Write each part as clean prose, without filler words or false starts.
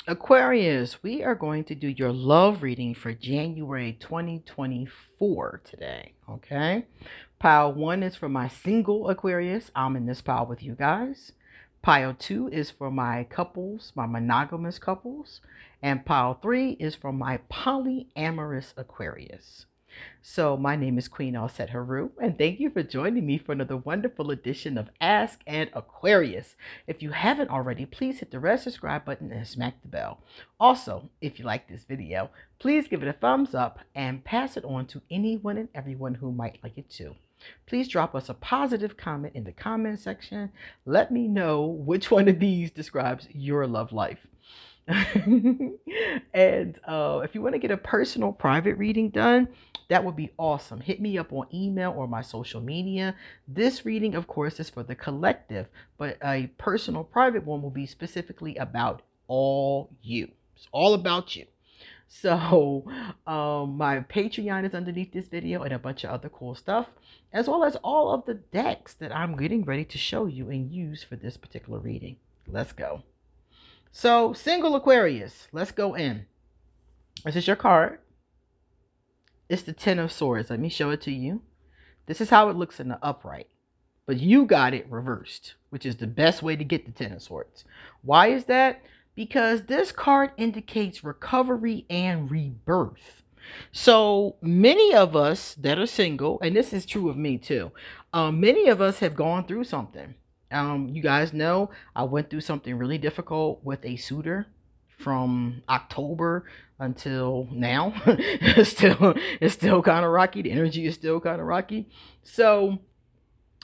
Aquarius, we are going to do your love reading for January 2024 today. Okay. Pile 1 is for my single Aquarius. I'm in this pile with you guys. Pile 2 is for my couples, my monogamous couples. And pile 3 is for my polyamorous Aquarius. So, my name is QueenAusetHeru, and thank you for joining me for another wonderful edition of Ask an Aquarius. If you haven't already, please hit the red subscribe button and smack the bell. Also, if you like this video, please give it a thumbs up and pass it on to anyone and everyone who might like it too. Please drop us a positive comment in the comment section. Let me know which one of these describes your love life. And if you want to get a personal private reading done, that would be awesome. Hit me up on email or my social media. This reading, of course, is for the collective, but a personal private one will be specifically about all you. It's all about you. So my Patreon is underneath this video and a bunch of other cool stuff, as well as all of the decks that I'm getting ready to show you and use for this particular reading. Let's go. So, single Aquarius, let's go in. This is your card. It's the Ten of Swords. Let me show it to you. This is how it looks in the upright. But you got it reversed, which is the best way to get the Ten of Swords. Why is that? Because this card indicates recovery and rebirth. So, many of us that are single, and this is true of me too, many of us have gone through something. You guys know I went through something really difficult with a suitor from October until now. it's still kind of rocky. The energy is still kind of rocky. So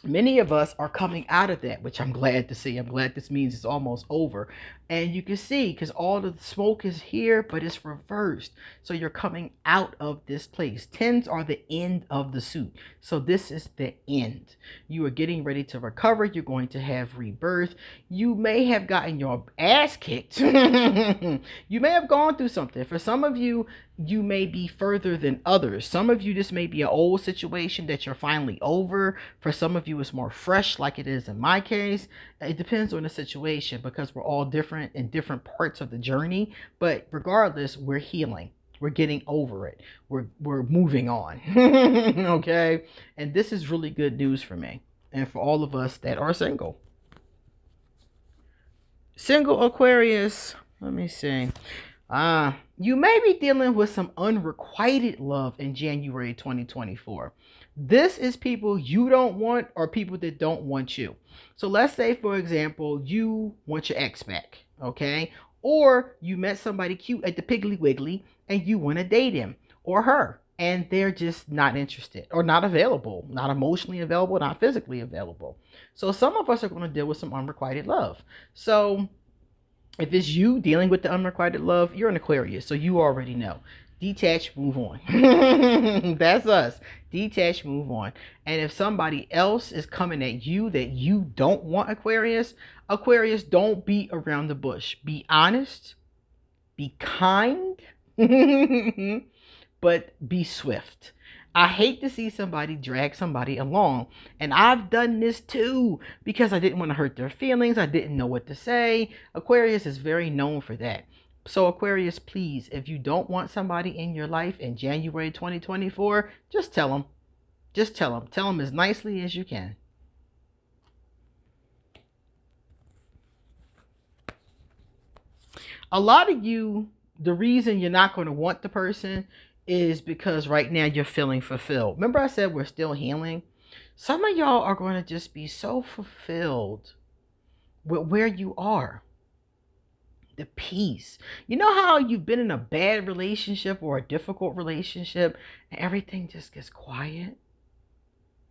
many of us are coming out of that, which I'm glad to see. I'm glad this means it's almost over. And you can see, because all of the smoke is here, but it's reversed. So you're coming out of this place. Tens are the end of the suit. So this is the end. You are getting ready to recover. You're going to have rebirth. You may have gotten your ass kicked. You may have gone through something. For some of you, you may be further than others. Some of you, this may be an old situation that you're finally over. For some of you, it's more fresh, like it is in my case. It depends on the situation, because we're all different in different parts of the journey. But regardless, we're healing. We're getting over it. We're moving on. Okay? And this is really good news for me and for all of us that are single. Single Aquarius, let me see. You may be dealing with some unrequited love in January 2024. This is people you don't want or people that don't want you. So let's say, for example, you want your ex back, okay? Or you met somebody cute at the Piggly Wiggly and you want to date him or her, and they're just not interested or not available, not emotionally available, not physically available. So some of us are going to deal with some unrequited love. So if it's you dealing with the unrequited love, you're an Aquarius, so you already know. Detach, move on. That's us. Detach, move on. And if somebody else is coming at you that you don't want, Aquarius, don't beat around the bush. Be honest, be kind, but be swift. I hate to see somebody drag somebody along. And I've done this too, because I didn't want to hurt their feelings. I didn't know what to say. Aquarius is very known for that. So Aquarius, please, if you don't want somebody in your life in January 2024, just tell them. Just tell them. Tell them as nicely as you can. A lot of you, the reason you're not going to want the person is because right now you're feeling fulfilled. Remember I said we're still healing? Some of y'all are going to just be so fulfilled with where you are. The peace. You know how you've been in a bad relationship or a difficult relationship and everything just gets quiet?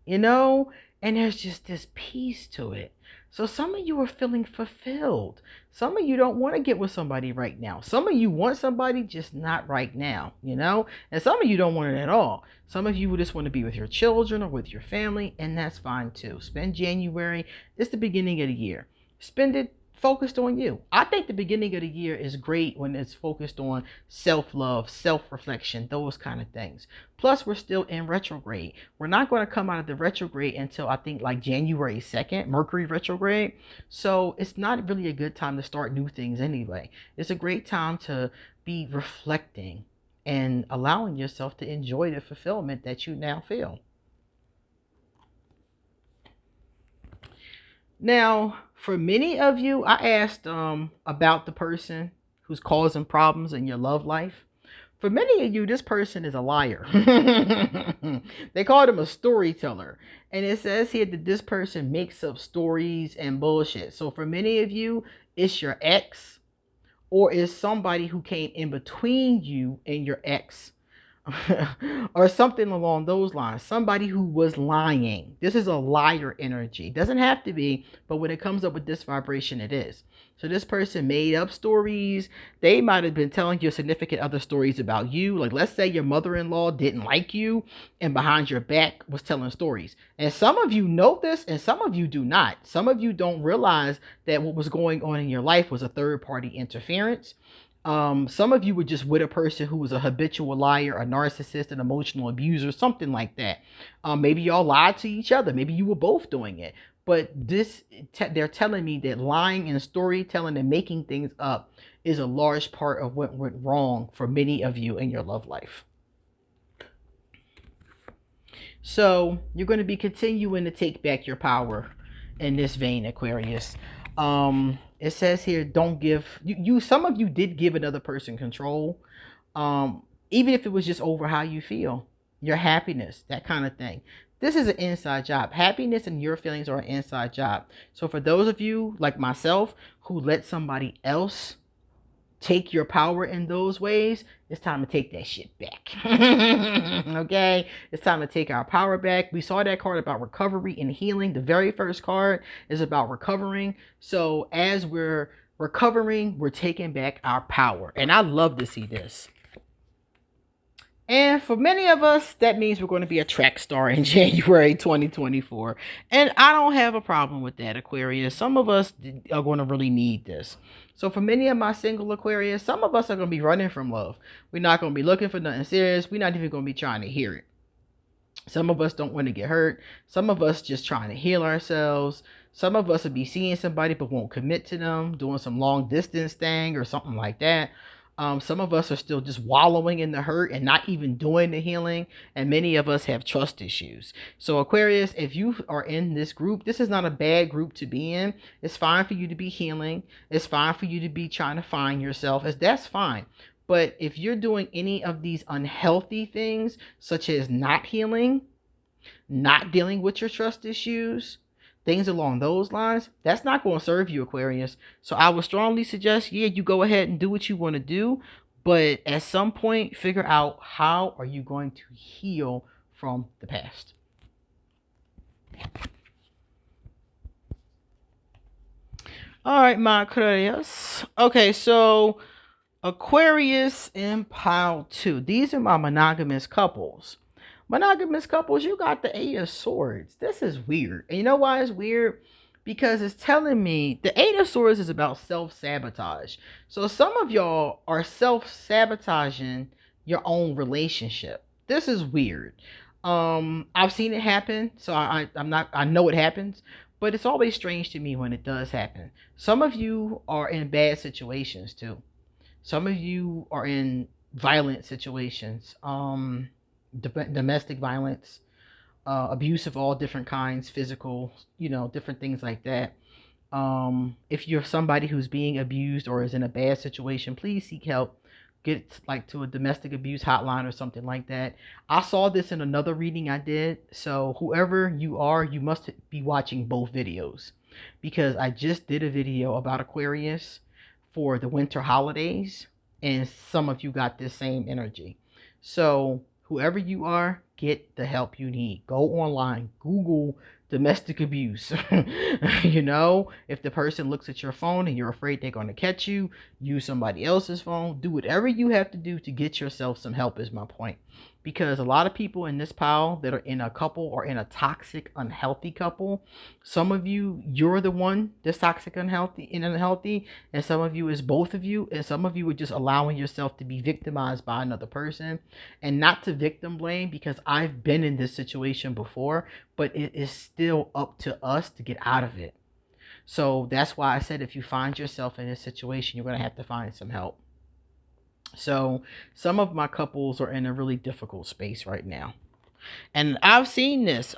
You know? And there's just this peace to it. So some of you are feeling fulfilled. Some of you don't want to get with somebody right now. Some of you want somebody, just not right now, you know? And some of you don't want it at all. Some of you just want to be with your children or with your family, and that's fine too. Spend January. It's the beginning of the year. Spend it focused on you. I think the beginning of the year is great when it's focused on self-love, self-reflection, those kind of things. Plus, we're still in retrograde. We're not going to come out of the retrograde until I think like January 2nd, Mercury retrograde. So it's not really a good time to start new things anyway. It's a great time to be reflecting and allowing yourself to enjoy the fulfillment that you now feel. Now, for many of you, I asked about the person who's causing problems in your love life. For many of you, this person is a liar. They called him a storyteller. And it says here that this person makes up stories and bullshit. So for many of you, it's your ex, or is somebody who came in between you and your ex. Or something along those lines. Somebody who was lying. This is a liar energy. Doesn't have to be, but when it comes up with this vibration, it is. So this person made up stories. They might have been telling your significant other stories about you. Like, let's say your mother-in-law didn't like you and behind your back was telling stories. And some of you know this and some of you do not. Some of you don't realize that what was going on in your life was a third-party interference. Some of you were just with a person who was a habitual liar, a narcissist, an emotional abuser, something like that. Maybe y'all lied to each other. Maybe you were both doing it. But they're telling me that lying and storytelling and making things up is a large part of what went wrong for many of you in your love life. So you're going to be continuing to take back your power in this vein, Aquarius. It says here, don't give you some of you did give another person control, even if it was just over how you feel, your happiness, that kind of thing. This is an inside job. Happiness and your feelings are an inside job. So for those of you like myself who let somebody else take your power in those ways, it's time to take that shit back. Okay, it's time to take our power back. We saw that card about recovery and healing. The very first card is about recovering. So as we're recovering, we're taking back our power, and I love to see this. And for many of us, that means we're going to be a track star in January 2024. And I don't have a problem with that, Aquarius. Some of us are going to really need this. So for many of my single Aquarius, some of us are going to be running from love. We're not going to be looking for nothing serious. We're not even going to be trying to hear it. Some of us don't want to get hurt. Some of us just trying to heal ourselves. Some of us will be seeing somebody but won't commit to them, doing some long distance thing or something like that. Some of us are still just wallowing in the hurt and not even doing the healing. And many of us have trust issues. So Aquarius, if you are in this group, this is not a bad group to be in. It's fine for you to be healing. It's fine for you to be trying to find yourself. That's fine. But if you're doing any of these unhealthy things, such as not healing, not dealing with your trust issues, things along those lines, that's not going to serve you, Aquarius. So I would strongly suggest, yeah, you go ahead and do what you want to do. But at some point, figure out how are you going to heal from the past. All right, my Aquarius. Okay, so Aquarius and pile 2. These are my monogamous couples. Monogamous couples, you got the 8 of Swords. This is weird. And you know why it's weird? Because it's telling me the 8 of Swords is about self-sabotage. So some of y'all are self-sabotaging your own relationship. This is weird. I've seen it happen, so I know it happens, but it's always strange to me when it does happen. Some of you are in bad situations too. Some of you are in violent situations. Domestic violence, abuse of all different kinds, physical, different things like that. If you're somebody who's being abused or is in a bad situation, please seek help. Get to a domestic abuse hotline or something like that. I saw this in another reading I did. So whoever you are, you must be watching both videos, because I just did a video about Aquarius for the winter holidays, and some of you got this same energy. So whoever you are, get the help you need. Go online, Google domestic abuse. If the person looks at your phone and you're afraid they're going to catch you, use somebody else's phone. Do whatever you have to do to get yourself some help, is my point. because a lot of people in this pile that are in a couple or in a toxic, unhealthy couple, some of you, you're the one that's toxic, unhealthy, and some of you is both of you, and some of you are just allowing yourself to be victimized by another person. And not to victim blame, because I've been in this situation before, but it is still up to us to get out of it. So that's why I said, if you find yourself in this situation, you're going to have to find some help. So some of my couples are in a really difficult space right now. And I've seen this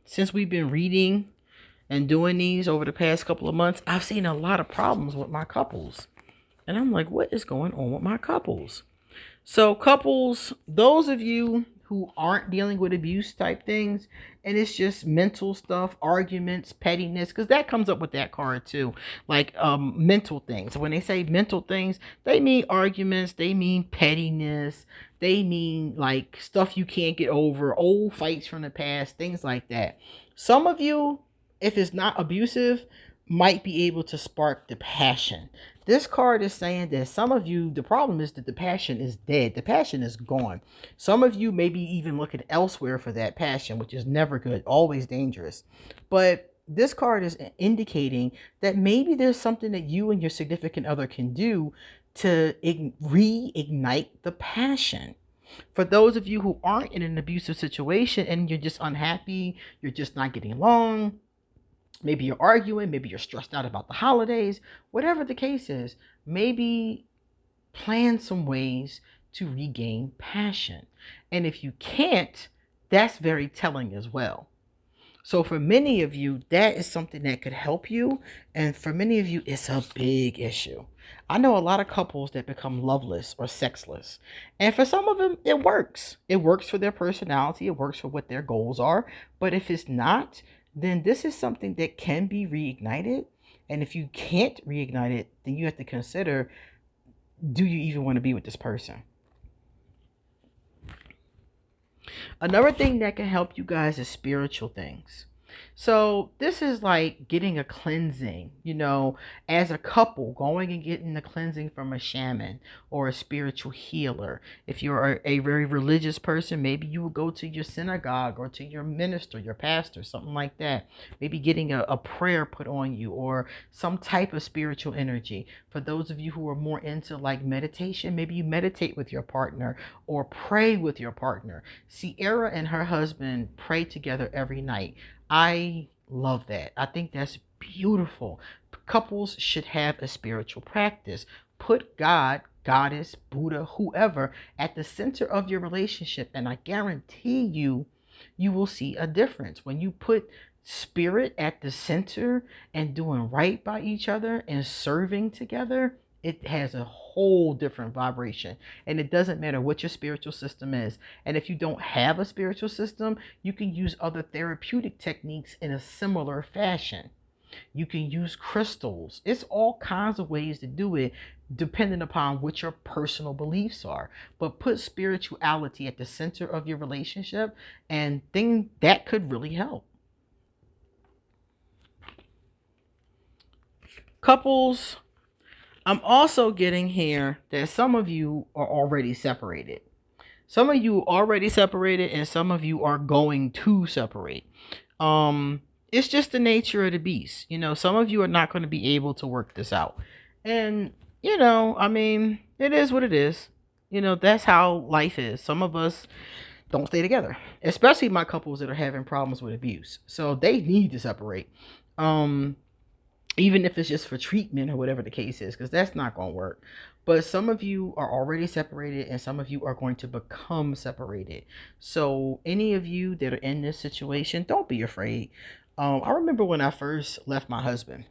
since we've been reading and doing these over the past couple of months. I've seen a lot of problems with my couples. And I'm like, what is going on with my couples? So couples, those of you who aren't dealing with abuse type things, and it's just mental stuff, arguments, pettiness, because that comes up with that card too. Like mental things. When they say mental things, they mean arguments, they mean pettiness, they mean like stuff you can't get over, old fights from the past, things like that. Some of you, if it's not abusive, might be able to spark the passion. This card is saying that some of you, the problem is that the passion is dead. The passion is gone. Some of you maybe even looking elsewhere for that passion, which is never good, always dangerous. But this card is indicating that maybe there's something that you and your significant other can do to reignite the passion. For those of you who aren't in an abusive situation and you're just unhappy, you're just not getting along, maybe you're arguing, maybe you're stressed out about the holidays, whatever the case is, maybe plan some ways to regain passion. And if you can't, that's very telling as well. So for many of you, that is something that could help you. And for many of you, it's a big issue. I know a lot of couples that become loveless or sexless. And for some of them, it works. It works for their personality. It works for what their goals are. But if it's not, then this is something that can be reignited. And if you can't reignite it, then you have to consider, do you even want to be with this person? Another thing that can help you guys is spiritual things. So this is like getting a cleansing, as a couple, going and getting the cleansing from a shaman or a spiritual healer. If you're a very religious person, maybe you would go to your synagogue or to your minister, your pastor, something like that. Maybe getting a prayer put on you or some type of spiritual energy. For those of you who are more into like meditation, maybe you meditate with your partner or pray with your partner. Sierra and her husband pray together every night. I love that. I think that's beautiful. Couples should have a spiritual practice. Put God, Goddess, Buddha, whoever at the center of your relationship, and I guarantee you, you will see a difference. When you put spirit at the center and doing right by each other and serving together, it has a whole different vibration. And it doesn't matter what your spiritual system is. And if you don't have a spiritual system, you can use other therapeutic techniques in a similar fashion. You can use crystals. It's all kinds of ways to do it depending upon what your personal beliefs are. But put spirituality at the center of your relationship, and that could really help. Couples, I'm also getting here that some of you are already separated. Some of you already separated and some of you are going to separate. It's just the nature of the beast. Some of you are not going to be able to work this out. And, it is what it is. That's how life is. Some of us don't stay together, especially my couples that are having problems with abuse. So they need to separate. Even if it's just for treatment or whatever the case is, because that's not going to work. But some of you are already separated and some of you are going to become separated. So any of you that are in this situation, don't be afraid. I remember when I first left my husband,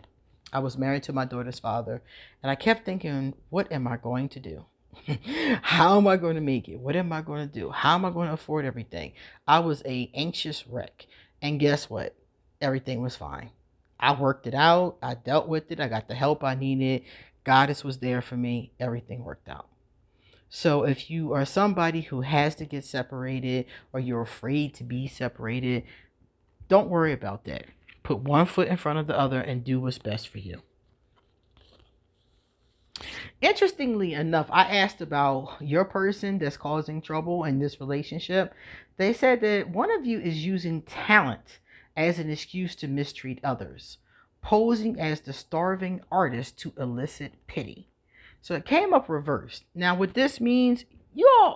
I was married to my daughter's father, and I kept thinking, what am I going to do? How am I going to make it? What am I going to do? How am I going to afford everything? I was an anxious wreck. And guess what? Everything was fine. I worked it out. I dealt with it. I got the help I needed. Goddess was there for me. Everything worked out. So if you are somebody who has to get separated or you're afraid to be separated, don't worry about that. Put one foot in front of the other and do what's best for you. Interestingly enough, I asked about your person that's causing trouble in this relationship. They said that one of you is using talent as an excuse to mistreat others, posing as the starving artist to elicit pity. So it came up reversed. Now, what this means,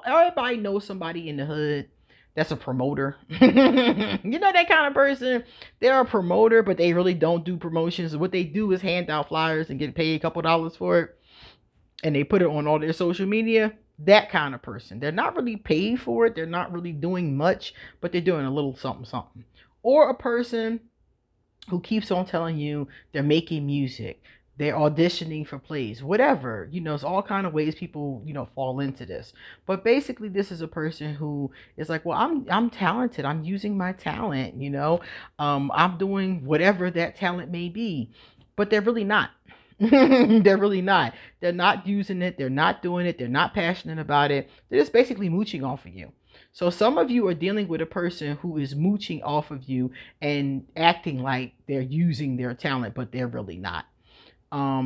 everybody knows somebody in the hood that's a promoter. You know that kind of person. They're a promoter, but they really don't do promotions. What they do is hand out flyers and get paid a couple dollars for it, and they put it on all their social media. That kind of person. They're not really paid for it. They're not really doing much, but they're doing a little something, something. Or a person who keeps on telling you they're making music, they're auditioning for plays, whatever. It's all kind of ways people, fall into this. But basically, this is a person who is like, well, I'm talented. I'm using my talent. I'm doing whatever that talent may be, but they're really not. They're really not. They're not using it. They're not doing it. They're not passionate about it. They're just basically mooching off of you. So some of you are dealing with a person who is mooching off of you and acting like they're using their talent, but they're really not.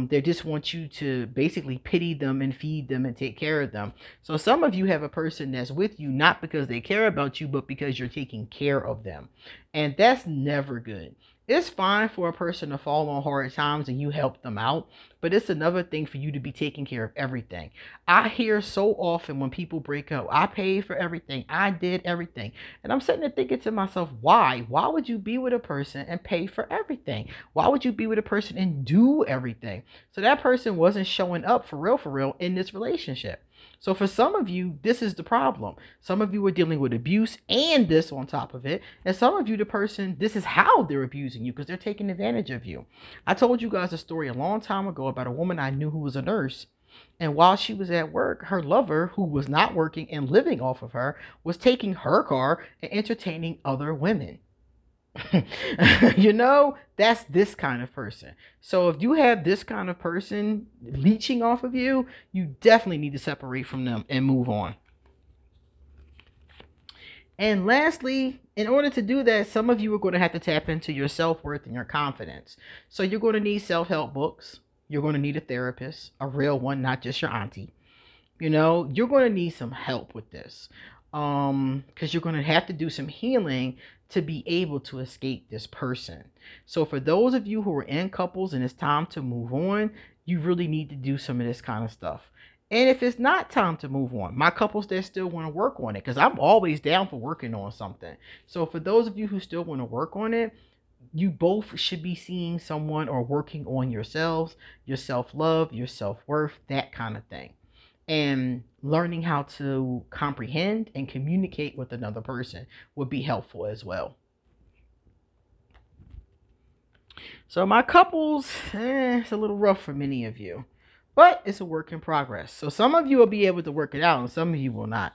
They just want you to basically pity them and feed them and take care of them. So some of you have a person that's with you not because they care about you, but because you're taking care of them. And that's never good. It's fine for a person to fall on hard times and you help them out, but it's another thing for you to be taking care of everything. I hear so often when people break up, I paid for everything, I did everything. And I'm sitting there thinking to myself, why? Why would you be with a person and pay for everything? Why would you be with a person and do everything? So that person wasn't showing up for real in this relationship. So for some of you, this is the problem. Some of you are dealing with abuse and this on top of it. And some of you, the person, this is how they're abusing you because they're taking advantage of you. I told you guys a story a long time ago about a woman I knew who was a nurse. And while she was at work, her lover, who was not working and living off of her, was taking her car and entertaining other women. That's this kind of person. So if you have this kind of person leeching off of you, you definitely need to separate from them and move on. And lastly, in order to do that, some of you are going to have to tap into your self-worth and your confidence. So you're going to need self-help books. You're going to need a therapist, a real one, not just your auntie. You're going to need some help with this. Because you're going to have to do some healing to be able to escape this person. So for those of you who are in couples and it's time to move on, you really need to do some of this kind of stuff. And if it's not time to move on, my couples that still want to work on it, because I'm always down for working on something. So for those of you who still want to work on it, you both should be seeing someone or working on yourselves, your self-love, your self-worth, that kind of thing. And learning how to comprehend and communicate with another person would be helpful as well. So my couples, it's a little rough for many of you, but it's a work in progress. So some of you will be able to work it out and some of you will not.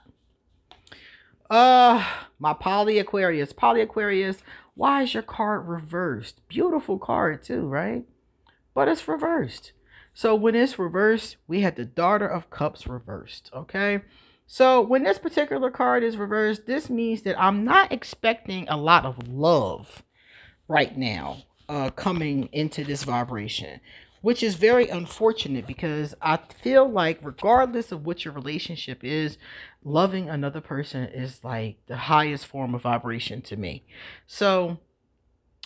My Poly Aquarius. Poly Aquarius, why is your card reversed? Beautiful card too, right? But it's reversed. So when it's reversed, we had the Daughter of Cups reversed, okay? So when this particular card is reversed, this means that I'm not expecting a lot of love right now coming into this vibration, which is very unfortunate because I feel like regardless of what your relationship is, loving another person is like the highest form of vibration to me. So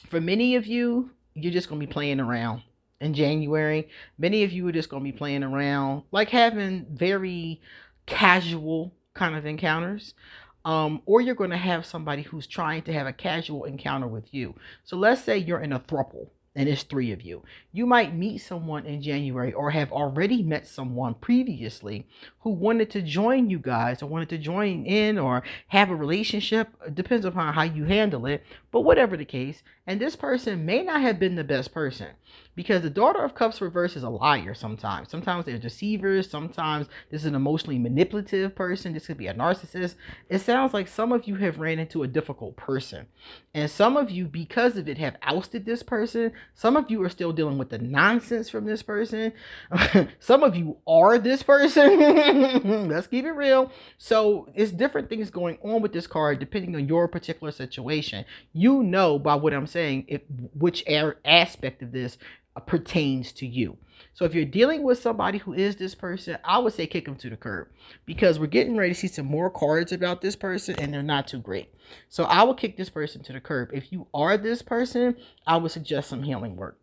for many of you, you're just going to be playing around. In January, many of you are just going to be playing around, like having very casual kind of encounters. Or you're going to have somebody who's trying to have a casual encounter with you. So let's say you're in a throuple and it's 3 of you. You might meet someone in January or have already met someone previously who wanted to join you guys or wanted to join in or have a relationship. It depends upon how you handle it, but whatever the case. And this person may not have been the best person because the Daughter of Cups reverse is a liar sometimes. Sometimes they're deceivers. Sometimes this is an emotionally manipulative person. This could be a narcissist. It sounds like some of you have ran into a difficult person. And some of you, because of it, have ousted this person. Some of you are still dealing with the nonsense from this person. Some of you are this person. Let's keep it real. So it's different things going on with this card depending on your particular situation. By what I'm saying, which aspect of this pertains to you. So if you're dealing with somebody who is this person, I would say kick them to the curb, because we're getting ready to see some more cards about this person and they're not too great. So I would kick this person to the curb. If you are this person, I would suggest some healing work.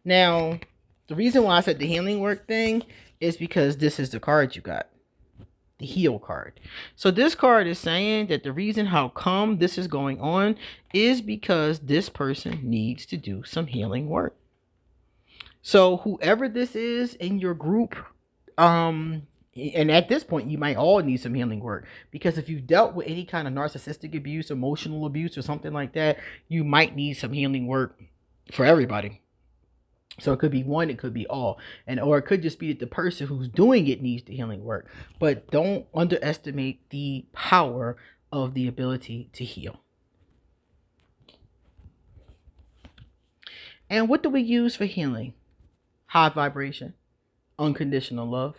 Now, the reason why I said the healing work thing is because this is the card you got. The heal card. So this card is saying that the reason how come this is going on is because this person needs to do some healing work. So whoever this is in your group, and at this point you might all need some healing work, because if you've dealt with any kind of narcissistic abuse, emotional abuse, or something like that, you might need some healing work for everybody. So it could be one, it could be all, or it could just be that the person who's doing it needs the healing work. But don't underestimate the power of the ability to heal. And what do we use for healing? High vibration, unconditional love.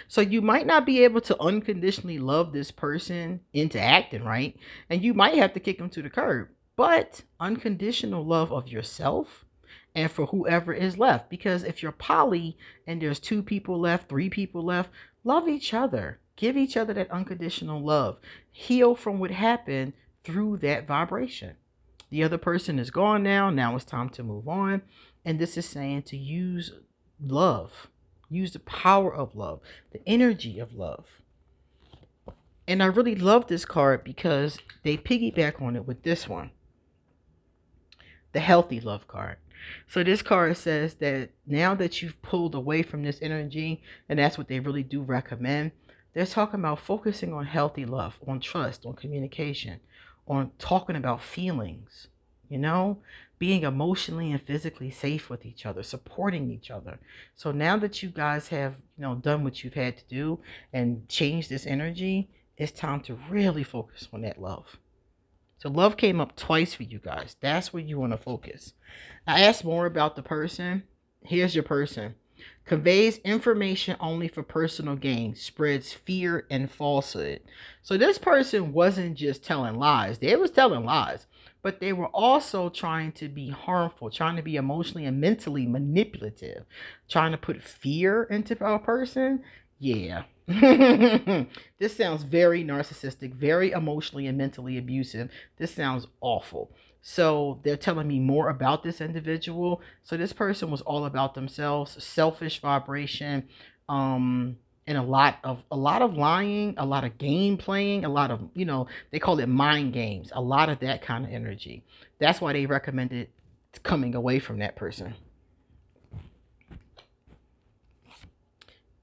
So you might not be able to unconditionally love this person into acting right, and you might have to kick them to the curb. But unconditional love of yourself and for whoever is left. Because if you're poly and there's 2 people left, 3 people left, love each other. Give each other that unconditional love. Heal from what happened through that vibration. The other person is gone now. Now it's time to move on. And this is saying to use love. Use the power of love. The energy of love. And I really love this card because they piggyback on it with this one. The healthy love card. So this card says that now that you've pulled away from this energy, and that's what they really do recommend, they're talking about focusing on healthy love, on trust, on communication, on talking about feelings, being emotionally and physically safe with each other, supporting each other. So now that you guys have, done what you've had to do and changed this energy, it's time to really focus on that love. So love came up twice for you guys. That's where you want to focus. I asked more about the person. Here's your person. Conveys information only for personal gain. Spreads fear and falsehood. So this person wasn't just telling lies. They was telling lies. But they were also trying to be harmful. Trying to be emotionally and mentally manipulative. Trying to put fear into a person. Yeah. This sounds very narcissistic, very emotionally and mentally abusive. This sounds awful. So they're telling me more about this individual. So this person was all about themselves, selfish vibration, and a lot of lying, a lot of game playing, a lot of, they call it mind games, a lot of that kind of energy. That's why they recommended coming away from that person.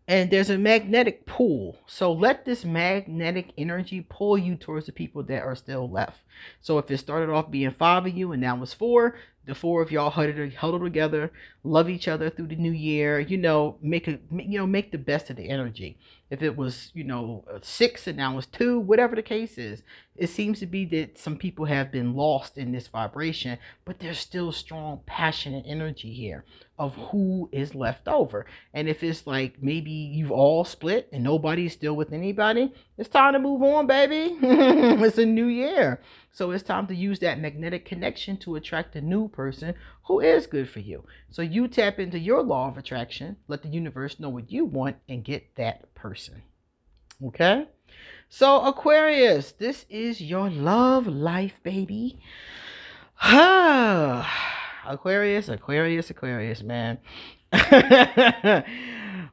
And there's a magnetic pull. So let this magnetic energy pull you towards the people that are still left. So if it started off being 5 of you and now it's 4, the 4 of y'all huddle together, love each other through the new year, make the best of the energy. If it was, 6 and now it's 2, whatever the case is, it seems to be that some people have been lost in this vibration, but there's still strong, passionate energy here of who is left over. And if it's like maybe you've all split and nobody's still with anybody, it's time to move on, baby. It's a new year. So it's time to use that magnetic connection to attract a new person who is good for you. So you tap into your law of attraction, let the universe know what you want, and get that person. Okay? So Aquarius, this is your love life, baby. Aquarius, man.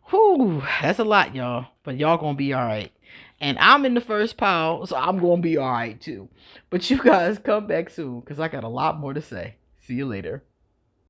Whew, that's a lot, y'all. But y'all gonna be all right. And I'm in the first pile, so I'm gonna be all right too. But you guys come back soon, because I got a lot more to say. See you later.